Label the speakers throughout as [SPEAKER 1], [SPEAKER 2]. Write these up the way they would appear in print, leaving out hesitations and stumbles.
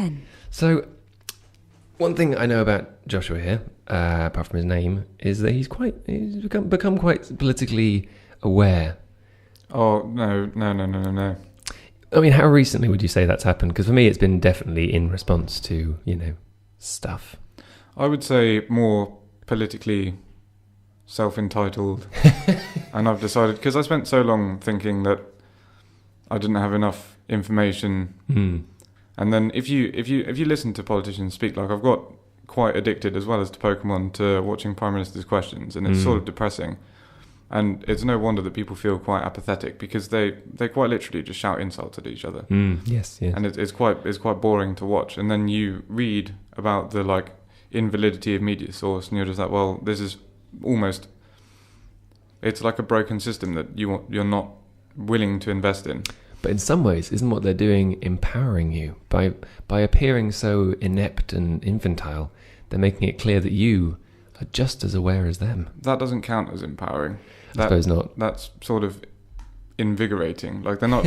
[SPEAKER 1] Ben?
[SPEAKER 2] So, one thing I know about Joshua here, apart from his name, is that he's become quite politically aware.
[SPEAKER 3] Oh, no.
[SPEAKER 2] I mean, how recently would you say that's happened? Because for me, it's been definitely in response to, stuff.
[SPEAKER 3] I would say more politically self-entitled. And I've decided, because I spent so long thinking that I didn't have enough information. And then if you listen to politicians speak, like I've got quite addicted as well as to Pokemon to watching Prime Minister's questions, and it's sort of depressing. And it's no wonder that people feel quite apathetic, because they quite literally just shout insults at each other.
[SPEAKER 2] Yes.
[SPEAKER 3] And it's quite boring to watch. And then you read about the invalidity of media source, and you're just like, well, this is almost, it's like a broken system that you're not willing to invest in.
[SPEAKER 2] But in some ways, isn't what they're doing empowering you? By appearing so inept and infantile, they're making it clear that you are just as aware as them.
[SPEAKER 3] That doesn't count as empowering.
[SPEAKER 2] I suppose not.
[SPEAKER 3] That's sort of invigorating. Like they're not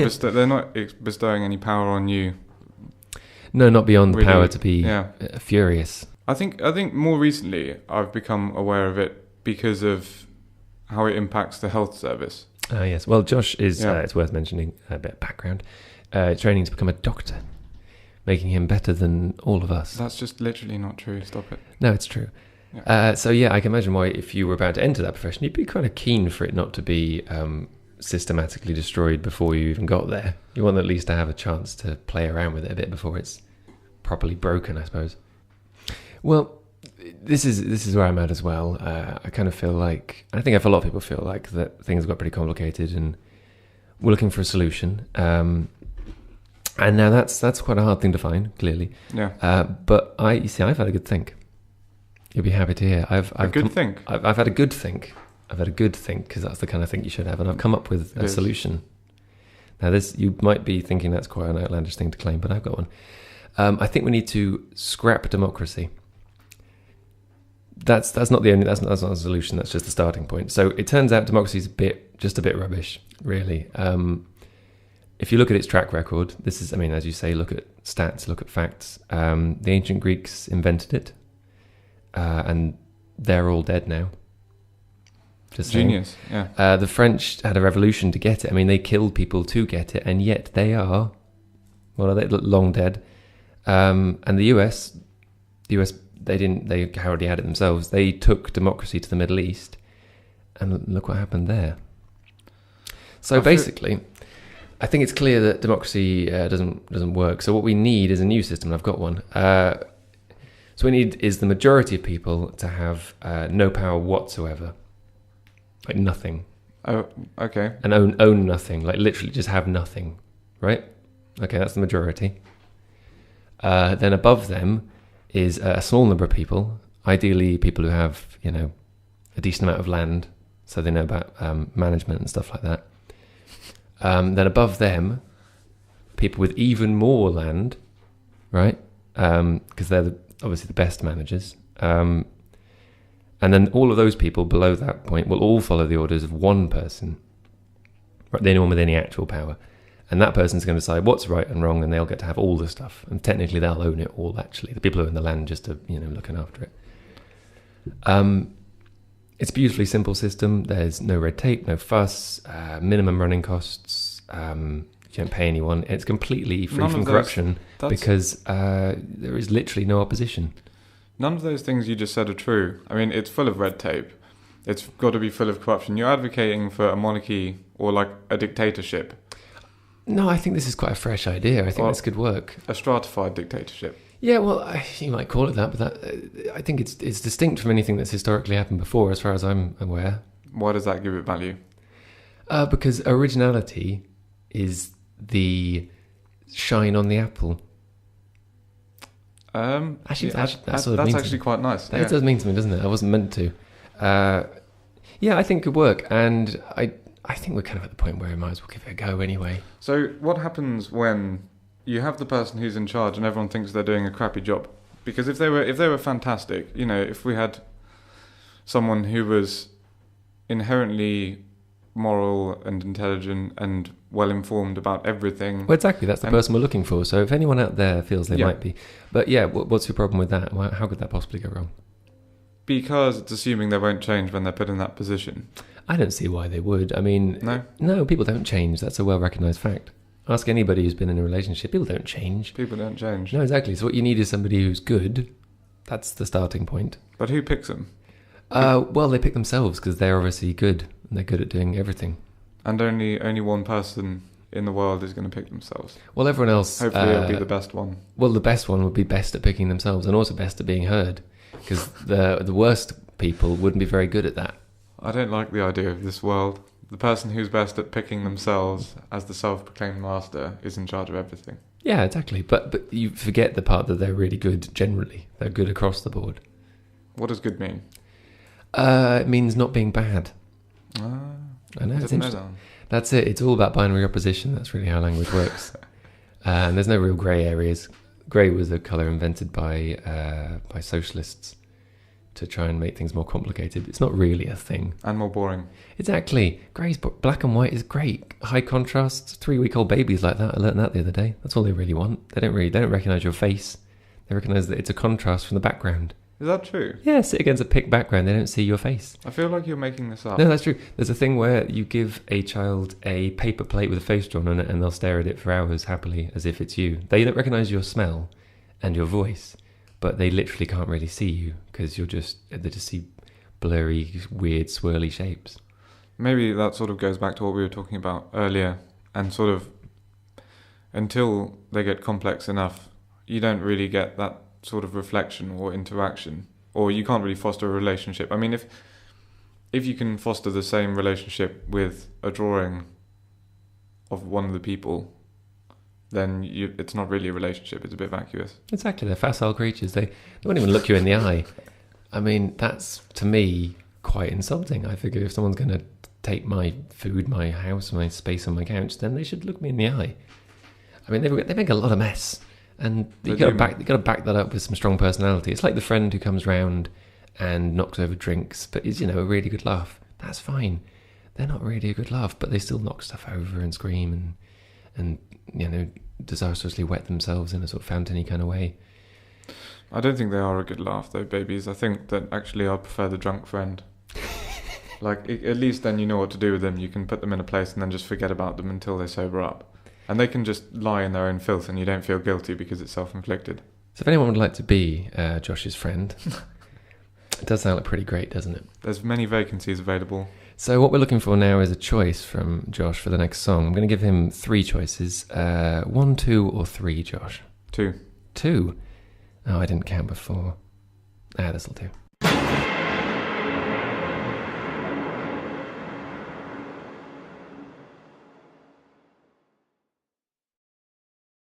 [SPEAKER 3] bestowing any power on you.
[SPEAKER 2] No, not beyond the
[SPEAKER 3] Really,
[SPEAKER 2] power to be furious.
[SPEAKER 3] I think more recently I've become aware of it because of how it impacts the health service.
[SPEAKER 2] Yes. Well, Josh is, it's worth mentioning, a bit of background, training to become a doctor, making him better than all of us.
[SPEAKER 3] That's just literally not true. Stop it.
[SPEAKER 2] No, it's true. Yeah. I can imagine why, if you were about to enter that profession, you'd be kind of keen for it not to be systematically destroyed before you even got there. You want at least to have a chance to play around with it a bit before it's properly broken, I suppose. Well, this is where I'm at as well. I kind of feel like, I think a lot of people feel like that things got pretty complicated, and we're looking for a solution. And now that's quite a hard thing to find, clearly.
[SPEAKER 3] Yeah.
[SPEAKER 2] But I've had a good think. You'll be happy to hear. I've had a good think. I've had a good think, because that's the kind of thing you should have, and I've come up with a solution. Now, you might be thinking that's quite an outlandish thing to claim, but I've got one. I think we need to scrap democracy. That's not that's not a solution. That's just the starting point. So it turns out democracy is just a bit rubbish, really. If you look at its track record, as you say, look at stats, look at facts. The ancient Greeks invented it, and they're all dead now. Just
[SPEAKER 3] genius.
[SPEAKER 2] saying.
[SPEAKER 3] Yeah.
[SPEAKER 2] The French had a revolution to get it. I mean, they killed people to get it, and yet they are long dead. And the US. They already had it themselves. They took democracy to the Middle East, and look what happened there. So basically, I think it's clear that democracy doesn't work. So what we need is a new system, and I've got one. So what we need is the majority of people to have no power whatsoever, like nothing.
[SPEAKER 3] Oh, okay.
[SPEAKER 2] And own nothing, like literally just have nothing, right? Okay, that's the majority. Then above them is a small number of people, ideally people who have, a decent amount of land, so they know about management and stuff like that. Then above them, people with even more land, right? Because they're obviously the best managers. And then all of those people below that point will all follow the orders of one person, right? The only one with any actual power. And that person's going to decide what's right and wrong, and they'll get to have all the stuff. And technically, they'll own it all, actually. The people who own the land just to, looking after it. It's a beautifully simple system. There's no red tape, no fuss, minimum running costs. You don't pay anyone. It's completely free from corruption because there is literally no opposition.
[SPEAKER 3] None of those things you just said are true. I mean, it's full of red tape. It's got to be full of corruption. You're advocating for a monarchy or like a dictatorship.
[SPEAKER 2] No, I think this is quite a fresh idea. I think this could work.
[SPEAKER 3] A stratified dictatorship.
[SPEAKER 2] Yeah, well, you might call it that, but I think it's distinct from anything that's historically happened before, as far as I'm aware.
[SPEAKER 3] Why does that give it value?
[SPEAKER 2] Because originality is the shine on the apple.
[SPEAKER 3] Actually,
[SPEAKER 2] that's
[SPEAKER 3] actually quite nice.
[SPEAKER 2] That does mean something, doesn't it? I wasn't meant to. Yeah, I think it could work, and I think we're kind of at the point where we might as well give it a go anyway.
[SPEAKER 3] So what happens when you have the person who's in charge and everyone thinks they're doing a crappy job? Because if they were fantastic, if we had someone who was inherently moral and intelligent and well informed about everything.
[SPEAKER 2] Well, exactly. That's the person we're looking for. So if anyone out there feels they
[SPEAKER 3] Yeah.
[SPEAKER 2] might be, but yeah, what's your problem with that? How could that possibly go wrong?
[SPEAKER 3] Because it's assuming they won't change when they're put in that position.
[SPEAKER 2] I don't see why they would. I mean,
[SPEAKER 3] No?
[SPEAKER 2] people don't change. That's a well-recognized fact. Ask anybody who's been in a relationship. People don't change.
[SPEAKER 3] People don't change.
[SPEAKER 2] No, exactly. So what you need is somebody who's good. That's the starting point.
[SPEAKER 3] But who picks them?
[SPEAKER 2] Well, they pick themselves because they're obviously good and they're good at doing everything.
[SPEAKER 3] And only one person in the world is going to pick themselves.
[SPEAKER 2] Well, everyone else.
[SPEAKER 3] Hopefully it'll be the best one.
[SPEAKER 2] Well, the best one would be best at picking themselves and also best at being heard, because the worst people wouldn't be very good at that.
[SPEAKER 3] I don't like the idea of this world. The person who's best at picking themselves as the self-proclaimed master is in charge of everything.
[SPEAKER 2] Yeah, exactly. But you forget the part that they're really good generally. They're good across the board.
[SPEAKER 3] What does good mean?
[SPEAKER 2] It means not being bad. I know,
[SPEAKER 3] I
[SPEAKER 2] it's
[SPEAKER 3] didn't know
[SPEAKER 2] interesting.
[SPEAKER 3] that.
[SPEAKER 2] That's it. It's all about binary opposition. That's really how language works. And there's no real grey areas. Grey was a colour invented by socialists to try and make things more complicated. It's not really a thing.
[SPEAKER 3] And more boring.
[SPEAKER 2] Exactly. Grey's black and white is great. High contrast. 3-week-old babies like that. I learned that the other day. That's all they really want. They don't recognise your face. They recognise that it's a contrast from the background.
[SPEAKER 3] Is that true?
[SPEAKER 2] Yeah, sit against a pick background. They don't see your face.
[SPEAKER 3] I feel like you're making this up.
[SPEAKER 2] No, that's true. There's a thing where you give a child a paper plate with a face drawn on it and they'll stare at it for hours happily as if it's you. They don't recognise your smell and your voice, but they literally can't really see you because they just see blurry, weird, swirly shapes.
[SPEAKER 3] Maybe that sort of goes back to what we were talking about earlier, and sort of until they get complex enough, you don't really get that sort of reflection or interaction, or you can't really foster a relationship. I mean, if you can foster the same relationship with a drawing of one of the people, then it's not really a relationship, it's a bit vacuous.
[SPEAKER 2] Exactly, they're facile creatures. They won't even look you in the eye. I mean, that's, to me, quite insulting. I figure if someone's going to take my food, my house, my space on my couch, then they should look me in the eye. I mean, they make a lot of mess. And you got to back that up with some strong personality. It's like the friend who comes round and knocks over drinks, but is, a really good laugh. That's fine. They're not really a good laugh, but they still knock stuff over and scream and disastrously wet themselves in a sort of fountainy kind of way.
[SPEAKER 3] I don't think they are a good laugh, though, babies. I think that actually I prefer the drunk friend. Like, at least then you know what to do with them. You can put them in a place and then just forget about them until they sober up. And they can just lie in their own filth and you don't feel guilty because it's self-inflicted.
[SPEAKER 2] So if anyone would like to be Josh's friend, it does sound like pretty great, doesn't it?
[SPEAKER 3] There's many vacancies available.
[SPEAKER 2] So what we're looking for now is a choice from Josh for the next song. I'm going to give him 3 choices. 1, 2 or 3, Josh?
[SPEAKER 3] 2.
[SPEAKER 2] 2? Oh, I didn't count before. This'll do.